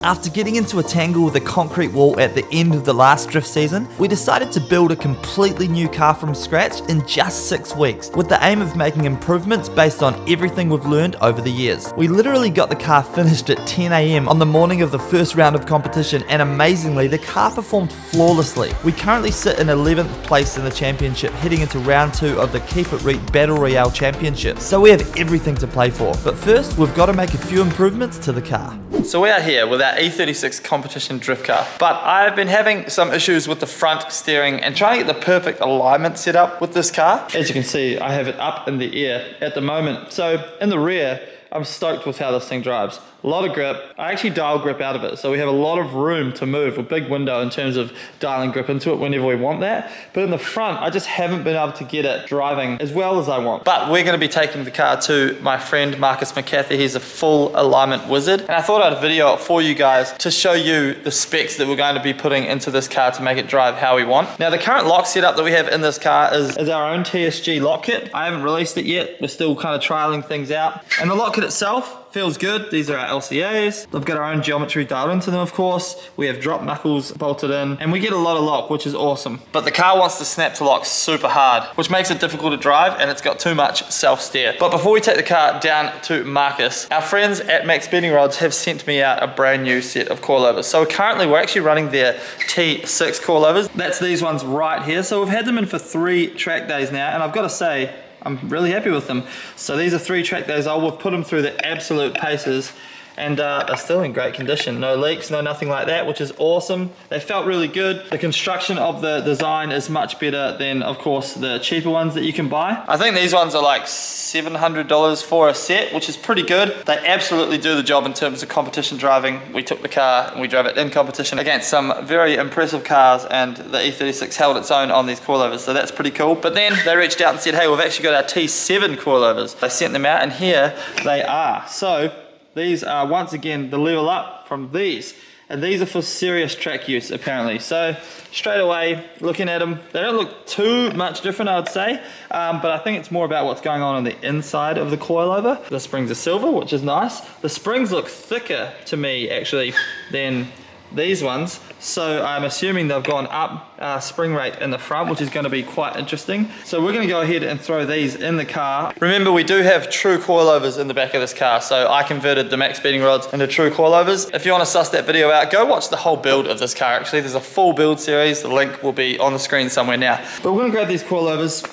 After getting into a tangle with a concrete wall at the end of the last drift season, we decided to build a completely new car from scratch in just 6 weeks, with the aim of making improvements based on everything we've learned over the years. We literally got the car finished at 10 AM on the morning of the first round of competition, and amazingly, the car performed flawlessly. We currently sit in 11th place in the championship, heading into round 2 of the KIR Reet Battle Royale Championship, so we have everything to play for. But first, we've got to make a few improvements to the car. So we are here with our E36 competition drift car, but I've been having some issues with the front steering and trying to get the perfect alignment set up with this car. As you can see, I have it up in the air at the moment. So in the rear, I'm stoked with how this thing drives. A lot of grip. I actually dial grip out of it, so we have a lot of room to move, a big window in terms of dialing grip into it whenever we want that. But in the front, I just haven't been able to get it driving as well as I want. But we're going to be taking the car to my friend Marcus Mikelake. He's a full alignment wizard, and I thought I'd video it for you guys to show you the specs that we're going to be putting into this car to make it drive how we want. Now, the current lock setup that we have in this car is our own TSG lock kit. I haven't released it yet. We're still kind of trialing things out. And the lock kit itself feels good. These are our LCAs. They've got our own geometry dialed into them, of course. We have drop knuckles bolted in, and we get a lot of lock, which is awesome. But the car wants to snap to lock super hard, which makes it difficult to drive, and it's got too much self-steer. But before we take the car down to Marcus, our friends at Max Bending Rods have sent me out a brand new set of coilovers. So currently we're actually running their T6 coilovers. That's these ones right here. So we've had them in for 3 track days now, and I've got to say, I'm really happy with them. So these are 3 track days old. We've put them through the absolute paces, and they're still in great condition. No leaks, no nothing like that, which is awesome. They felt really good. The construction of the design is much better than, of course, the cheaper ones that you can buy. I think these ones are like $700 for a set, which is pretty good. They absolutely do the job in terms of competition driving. We took the car and we drove it in competition against some very impressive cars, and the E36 held its own on these coilovers, so that's pretty cool. But then they reached out and said, hey, we've actually got our T7 coilovers. They sent them out, and here they are. So these are, once again, the level up from these, and these are for serious track use apparently. So straight away, looking at them, they don't look too much different, I would say, but I think it's more about what's going on the inside of the coilover. The springs are silver, which is nice. The springs look thicker to me actually than these ones, so I'm assuming they've gone up spring rate in the front, which is going to be quite interesting. So we're going to go ahead and throw these in the car. Remember, we do have true coilovers in the back of this car, so I converted the Max Bending Rods into true coilovers. If you want to suss that video out, go watch the whole build of this car. Actually, there's a full build series. The link will be on the screen somewhere now. But we're going to grab these coilovers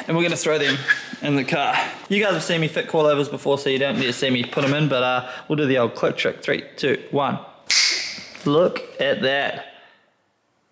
and we're going to throw them in the car. You guys have seen me fit coilovers before, so you don't need to see me put them in, but we'll do the old click trick. 3, 2, 1. Look at that.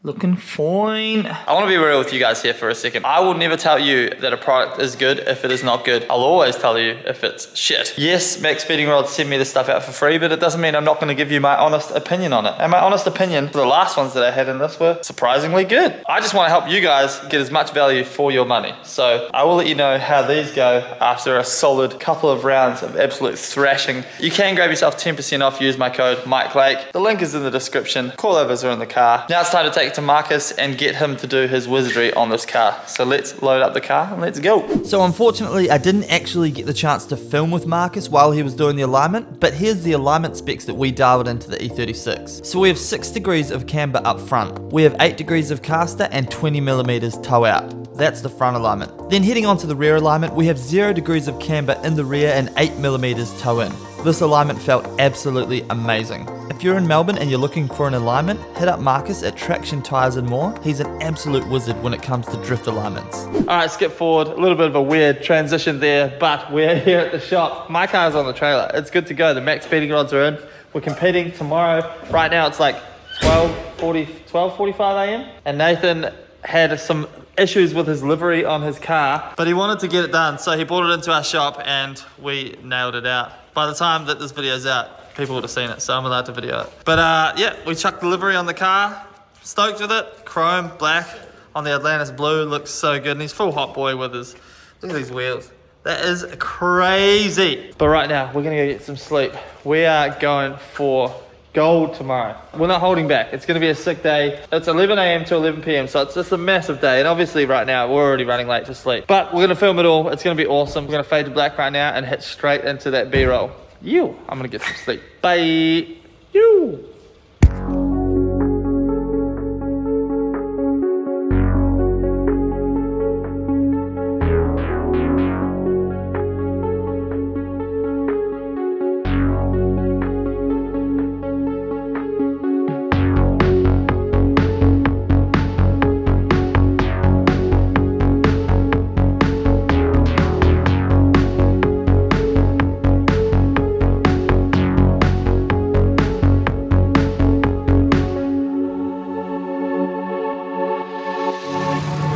Looking fine. I want to be real with you guys here for a second. I will never tell you that a product is good if it is not good. I'll always tell you if it's shit. Yes, Max Bending Rods send me this stuff out for free, but it doesn't mean I'm not going to give you my honest opinion on it. And my honest opinion for the last ones that I had in this were surprisingly good. I just want to help you guys get as much value for your money. So I will let you know how these go after a solid couple of rounds of absolute thrashing. You can grab yourself 10% off. Use my code Mikelake. The link is in the description. Coilovers are in the car. Now it's time to take it to Marcus and get him to do his wizardry on this car. So let's load up the car and let's go. So unfortunately, I didn't actually get the chance to film with Marcus while he was doing the alignment, but here's the alignment specs that we dialed into the E36. So we have 6 degrees of camber up front. We have 8 degrees of caster and 20mm toe out. That's the front alignment. Then heading on to the rear alignment, we have 0 degrees of camber in the rear and 8mm toe in. This alignment felt absolutely amazing. If you're in Melbourne and you're looking for an alignment, hit up Marcus at Traction Tyres and More. He's an absolute wizard when it comes to drift alignments. Alright, skip forward. A little bit of a weird transition there, but we're here at the shop. My car's on the trailer. It's good to go. The Max Bending Rods are in. We're competing tomorrow. Right now it's like 12:45 AM. And Nathan had some issues with his livery on his car, but he wanted to get it done, so he brought it into our shop and we nailed it out. By the time that this video's out, people would have seen it, so I'm allowed to video it. But yeah, we chucked the livery on the car. Stoked with it. Chrome, black on the Atlantis blue. Looks so good. And he's full hot boy with his, look at these wheels. That is crazy. But right now, we're gonna go get some sleep. We are going for gold tomorrow. We're not holding back. It's going to be a sick day. It's 11 AM to 11 PM, so it's just a massive day. And obviously right now, we're already running late for sleep. But we're going to film it all. It's going to be awesome. We're going to fade to black right now and hit straight into that B-roll. I'm going to get some sleep. Bye.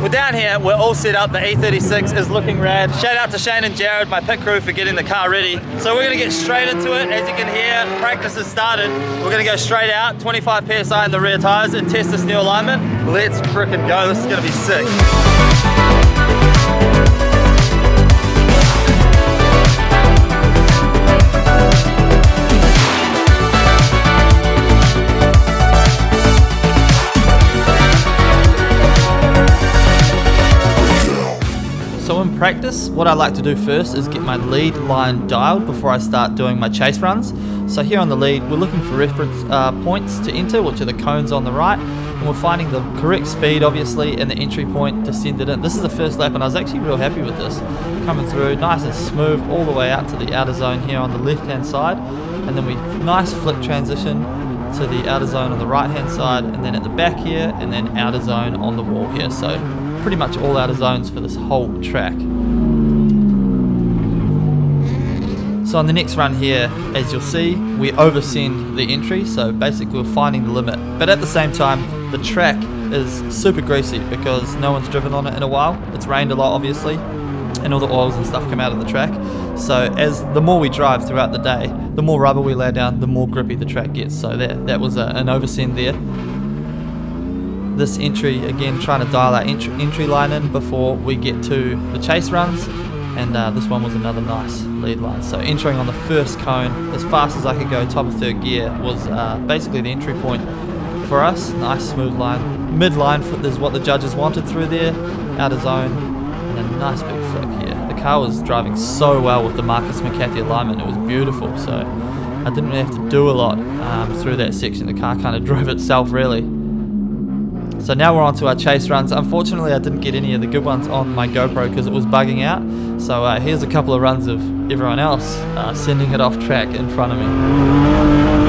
we're down here, we're all set up. The E36 is looking rad. Shout out to Shane and Jared, my pit crew, for getting the car ready. So we're gonna get straight into it. As you can hear, practice has started. We're gonna go straight out, 25 PSI in the rear tires and test this new alignment. Let's frickin' go, this is gonna be sick. So in practice, what I like to do first is get my lead line dialed before I start doing my chase runs. So here on the lead, we're looking for reference points to enter, which are the cones on the right, and we're finding the correct speed, obviously, and the entry point to send it in. This is the first lap, and I was actually real happy with this. Coming through, nice and smooth, all the way out to the outer zone here on the left-hand side, and then we nice flick transition to the outer zone on the right-hand side, and then at the back here, and then outer zone on the wall here. So pretty much all outer zones for this whole track. So on the next run here, as you'll see, we oversend the entry, so basically we're finding the limit. But at the same time, the track is super greasy because no one's driven on it in a while. It's rained a lot, obviously, and all the oils and stuff come out of the track. So as the more we drive throughout the day, the more rubber we lay down, the more grippy the track gets. So that was an oversend there. This entry, again, trying to dial our entry line in before we get to the chase runs, and this one was another nice lead line. So entering on the first cone as fast as I could go, top of third gear, was basically the entry point for us. Nice smooth line, mid-line is what the judges wanted through there, outer zone, and a nice big flick here. The car was driving so well with the Marcus McCarthy alignment, it was beautiful, so I didn't really have to do a lot through that section. The car kind of drove itself, really. So now we're on to our chase runs. Unfortunately, I didn't get any of the good ones on my GoPro because it was bugging out. So here's a couple of runs of everyone else sending it off track in front of me.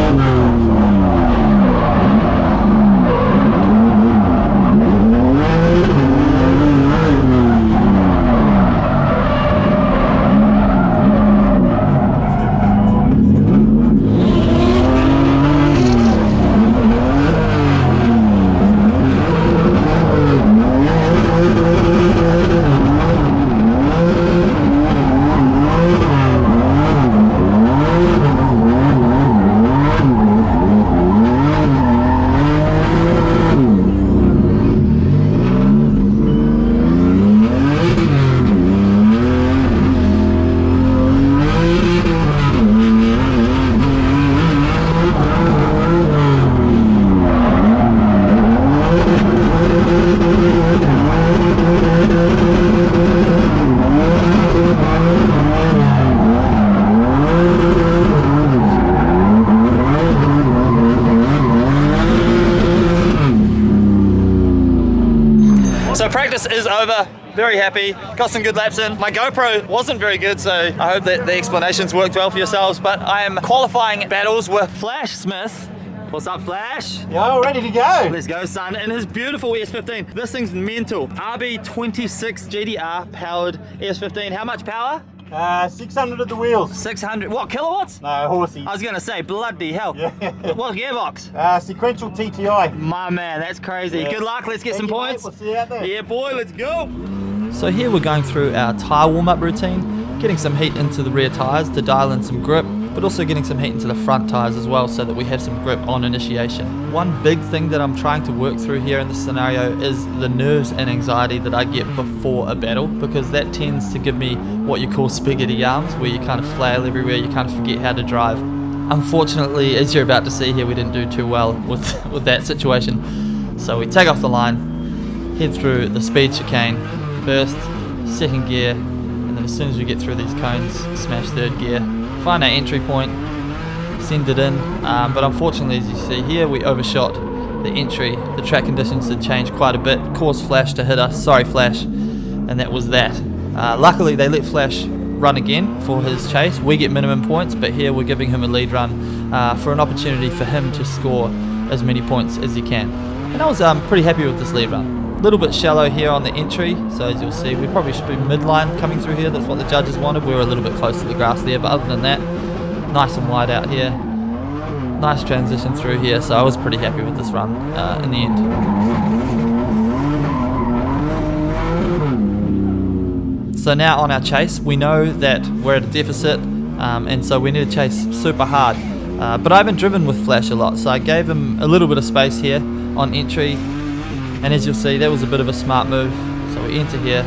So practice is over, very happy, got some good laps in. My GoPro wasn't very good, so I hope that the explanations worked well for yourselves, but I am qualifying battles with Flash Smith. What's up, Flash? Yo, ready to go. Let's go, son. In his beautiful ES15. This thing's mental. RB26 GDR powered ES15. How much power? 600 at the wheels. 600, what, kilowatts? No, horsey. I was gonna say, bloody hell. Yeah. What gearbox? Sequential TTI. My man, that's crazy. Yeah. Good luck, let's get Thank some you, mate. points. We'll see you out there. Yeah, boy, let's go. So here we're going through our tyre warm-up routine, getting some heat into the rear tyres to dial in some grip, but also getting some heat into the front tyres as well so that we have some grip on initiation. One big thing that I'm trying to work through here in this scenario is the nerves and anxiety that I get before a battle, because that tends to give me what you call spaghetti arms, where you kind of flail everywhere, you kind of forget how to drive. Unfortunately, as you're about to see here, we didn't do too well with that situation. So we take off the line, head through the speed chicane, first, second gear, and then as soon as we get through these cones, smash third gear, find our entry point, send it in, but unfortunately, as you see here, we overshot the entry. The track conditions had changed quite a bit, caused Flash to hit us, sorry Flash, and that was that. Luckily they let Flash run again for his chase. We get minimum points, but here we're giving him a lead run for an opportunity for him to score as many points as he can. And I was pretty happy with this lead run. A little bit shallow here on the entry, so as you'll see, we probably should be midline coming through here. That's what the judges wanted. We were a little bit close to the grass there, but other than that, nice and wide out here. Nice transition through here, so I was pretty happy with this run in the end. So now on our chase, we know that we're at a deficit, and so we need to chase super hard. But I haven't driven with Flash a lot, so I gave him a little bit of space here on entry, and as you'll see, that was a bit of a smart move. So we enter here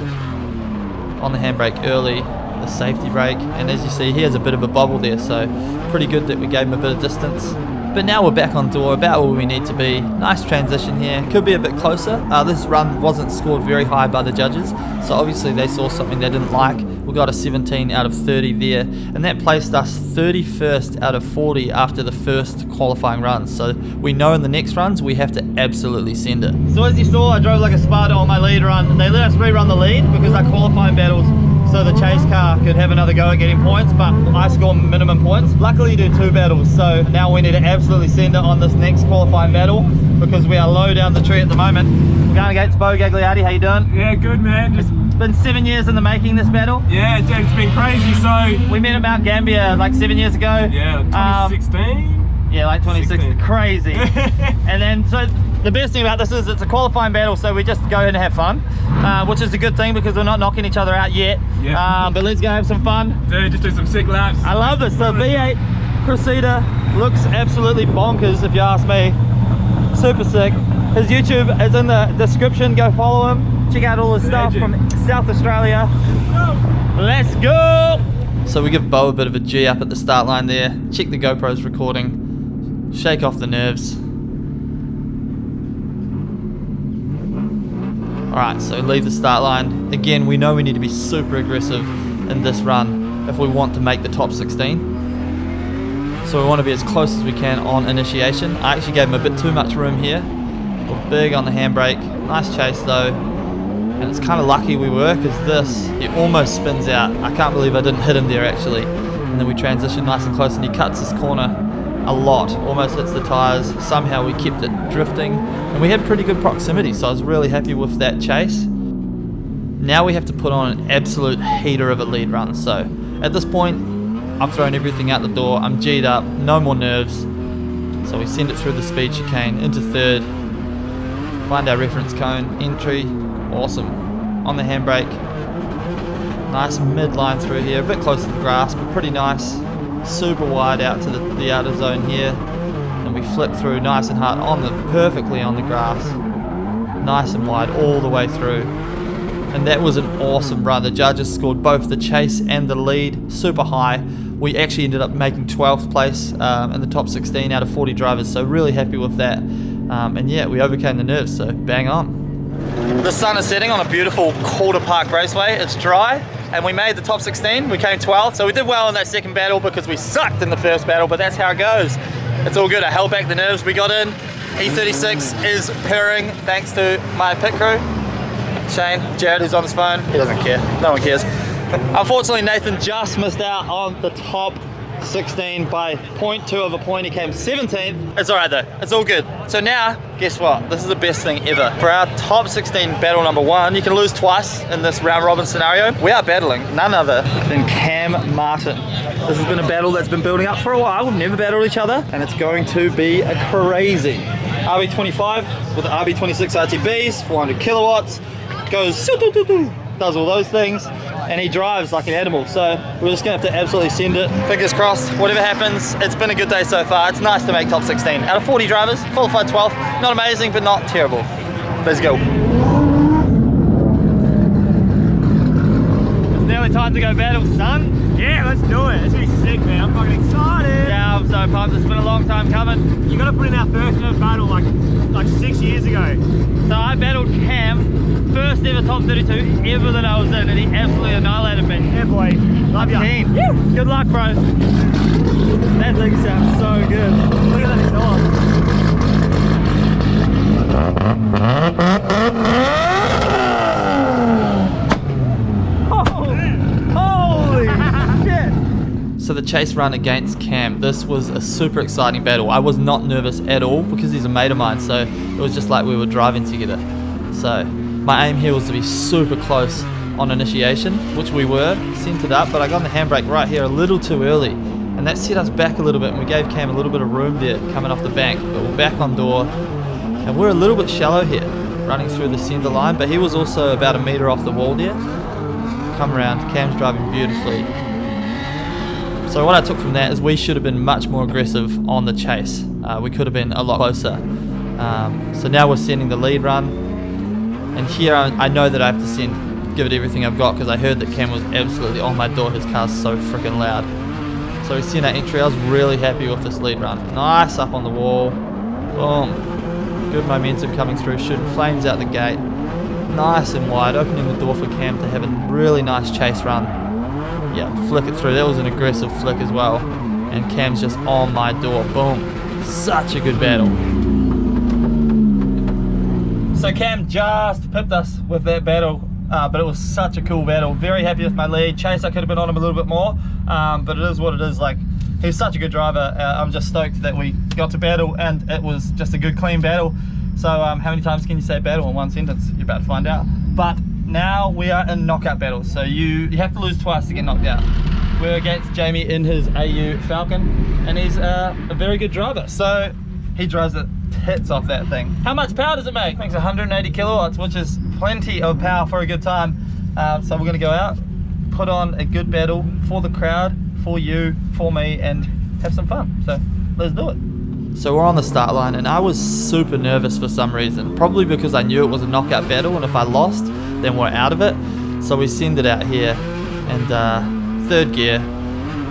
on the handbrake early, the safety brake, and as you see, he has a bit of a bobble there, so pretty good that we gave him a bit of distance. But now we're back on door, about where we need to be. Nice transition here, could be a bit closer. This run wasn't scored very high by the judges, so obviously they saw something they didn't like. We got a 17 out of 30 there, and that placed us 31st out of 40 after the first qualifying run. So we know in the next runs we have to absolutely send it. So as you saw, I drove like a Sparta on my lead run. They let us rerun the lead because our qualifying battles, so the chase car could have another go at getting points, but I score minimum points. Luckily you do 2 battles, so now we need to absolutely send it on this next qualifying battle because we are low down the tree at the moment. We're going against Bo Gagliardi. How you doing? Yeah, good man. Just been 7 years in the making, this battle. yeah, it's been crazy. So We met at Mount Gambier like 7 years ago. yeah, 2016. Yeah, like 2016. 16. Crazy. And then, so the best thing about this is it's a qualifying battle, so we just go in and have fun, which is a good thing because we're not knocking each other out yet. Yeah. But let's go have some fun. Dude, just do some sick laps. I love this. The V8 Cressida looks absolutely bonkers if you ask me. Super sick. His YouTube is in the description. Go follow him. Check out all his stuff from South Australia. Let's go! So we give Bo a bit of a G up at the start line there. Check the GoPro's recording. Shake off the nerves. Alright, so leave the start line. Again, we know we need to be super aggressive in this run if we want to make the top 16. So we want to be as close as we can on initiation. I actually gave him a bit too much room here. We're big on the handbrake. Nice chase though. And it's kind of lucky we were because this, he almost spins out. I can't believe I didn't hit him there actually. And then we transition nice and close and he cuts his corner a lot. Almost hits the tyres. Somehow we kept it drifting. And we had pretty good proximity, so I was really happy with that chase. Now we have to put on an absolute heater of a lead run. So at this point, I've thrown everything out the door. I'm G'd up, no more nerves. So we send it through the speed chicane into third. Find our reference cone, entry. Awesome. On the handbrake. Nice midline through here, a bit close to the grass, but pretty nice. Super wide out to the outer zone here. And we flip through nice and hard perfectly on the grass. Nice and wide all the way through. And that was an awesome run. The judges scored both the chase and the lead super high. We actually ended up making 12th place in the top 16 out of 40 drivers, so really happy with that. And yeah, we overcame the nerves, so bang on. The sun is setting on a beautiful Calder Park raceway. It's dry, and we made the top 16. We came 12th, so we did well in that second battle because we sucked in the first battle, but that's how it goes. It's all good. I held back the nerves. We got in. E36 is purring thanks to my pit crew. Shane, Jared, who's on his phone. He doesn't care. No one cares. Unfortunately, Nathan just missed out on the top 16 by 0.2 of a point. He came 17th. It's alright though. It's all good. So now, guess what? This is the best thing ever. For our top 16 battle number 1, you can lose twice in this round robin scenario. We are battling none other than Cam Martin. This has been a battle that's been building up for a while. We've never battled each other, and it's going to be a crazy. RB25 with the RB26 RTBs, 400 kilowatts. Goes does all those things, and he drives like an animal, so we're just gonna have to absolutely send it. Fingers crossed, whatever happens. It's been a good day so far. It's nice to make top 16 out of 40 drivers, qualified 12th. Not amazing, but not terrible. Let's go. It's nearly time to go battle, son. Yeah, let's do it. It's gonna be sick, man. I'm fucking excited. Yeah, I'm so pumped. It's been a long time coming. You gotta put in our first ever battle like 6 years ago. So I battled Cam, first ever top 32 ever that I was in, and he absolutely annihilated me. Yeah, boy. Love ya. Keen. Good luck, bro. That thing sounds so good. Look at that exhaust. Holy shit! So the chase run against Cam, this was a super exciting battle. I was not nervous at all because he's a mate of mine, so it was just like we were driving together. So my aim here was to be super close on initiation, which we were, centered up, but I got on the handbrake right here a little too early, and that set us back a little bit, and we gave Cam a little bit of room there coming off the bank, but we're back on door, and we're a little bit shallow here, running through the center line, but he was also about a meter off the wall there. come around, Cam's driving beautifully. So what I took from that is we should have been much more aggressive on the chase. We could have been a lot closer. So now we're sending the lead run, and here I know that I have to give it everything I've got, because I heard that Cam was absolutely on my door. His car's so freaking loud. So we sent our entry. I was really happy with this lead run. Nice up on the wall. Boom. Good momentum coming through, shooting flames out the gate. Nice and wide, opening the door for Cam to have a really nice chase run. Yeah, flick it through. That was an aggressive flick as well. And Cam's just on my door. Boom. Such a good battle. So Cam just pipped us with that battle, but it was such a cool battle. Very happy with my lead. Chase, I could have been on him a little bit more, but it is what it is. Like, he's such a good driver. I'm just stoked that we got to battle, and it was just a good, clean battle. So how many times can you say battle in one sentence? You're about to find out. But now we are in knockout battles, so you have to lose twice to get knocked out. We're against Jamie in his AU Falcon, and he's a very good driver. So he drives the tits off that thing. How much power does it make? It makes 180 kilowatts, which is plenty of power for a good time. So we're gonna go out, put on a good battle for the crowd, for you, for me, and have some fun. So let's do it. So we're on the start line, and I was super nervous for some reason. Probably because I knew it was a knockout battle, and if I lost, then we're out of it. So we send it out here, and third gear,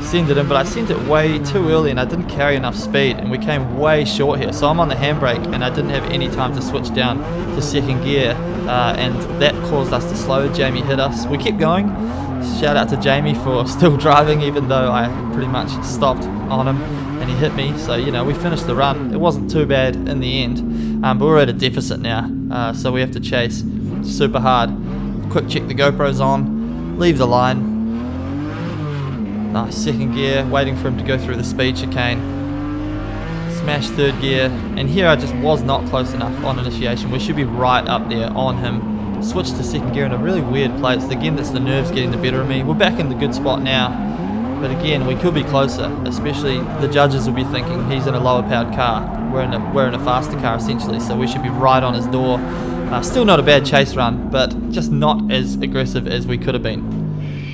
send it in, but I sent it way too early and I didn't carry enough speed, and we came way short here. So I'm on the handbrake and I didn't have any time to switch down to second gear, and that caused us to slow. Jamie hit us. We kept going. Shout out to Jamie for still driving even though I pretty much stopped on him and he hit me. So, you know, we finished the run. It wasn't too bad in the end, but we're at a deficit now, so we have to chase super hard. Quick check the GoPro's on, leave the line. Nice, second gear, waiting for him to go through the speed chicane. Smash third gear, and here I just was not close enough on initiation. We should be right up there on him. Switch to second gear in a really weird place. Again, that's the nerves getting the better of me. We're back in the good spot now, but again, we could be closer. Especially the judges will be thinking he's in a lower powered car. We're in a faster car essentially, so we should be right on his door. Still not a bad chase run, but just not as aggressive as we could have been.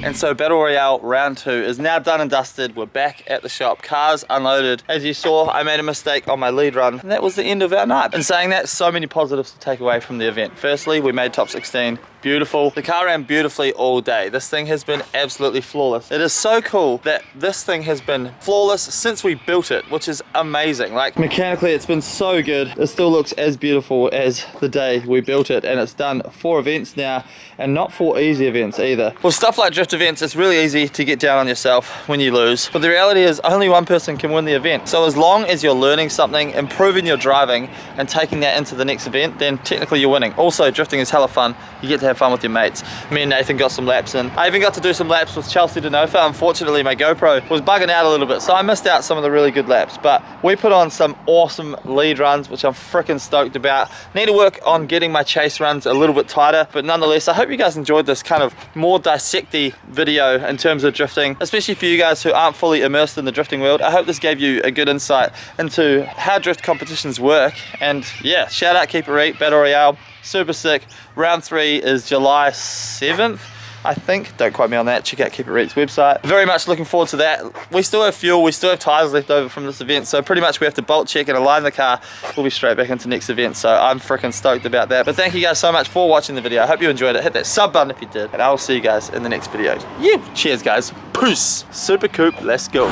And so Battle Royale round 2 is now done and dusted. We're back at the shop, cars unloaded. As you saw, I made a mistake on my lead run, and that was the end of our night. In saying that, so many positives to take away from the event. Firstly, we made top 16. Beautiful. The car ran beautifully all day. This thing has been absolutely flawless. It is so cool that this thing has been flawless since we built it, which is amazing. Like, mechanically, it's been so good. It still looks as beautiful as the day we built it, and it's done 4 events now, and not 4 easy events either. With stuff like drift events, it's really easy to get down on yourself when you lose, but the reality is only one person can win the event. So as long as you're learning something, improving your driving, and taking that into the next event, then technically you're winning. Also, drifting is hella fun. You get to have fun with your mates. Me and Nathan got some laps in. I even got to do some laps with Chelsea Denofa. Unfortunately, my GoPro was bugging out a little bit, so I missed out some of the really good laps, but we put on some awesome lead runs, which I'm freaking stoked about. Need to work on getting my chase runs a little bit tighter, but nonetheless, I hope you guys enjoyed this kind of more dissecty video in terms of drifting, especially for you guys who aren't fully immersed in the drifting world. I hope this gave you a good insight into how drift competitions work. And yeah, shout out Keep It Reet, Battle Royale, super sick. Round 3 is July 7th, I think. Don't quote me on that. Check out Keep It Reet's website. Very much looking forward to that. We still have fuel, we still have tyres left over from this event, so pretty much we have to bolt check and align the car. We'll be straight back into next event, so I'm freaking stoked about that. But thank you guys so much for watching the video. I hope you enjoyed it. Hit that sub button if you did, and I will see you guys in the next video. Yeah, cheers guys. Peace. Super Coop, let's go.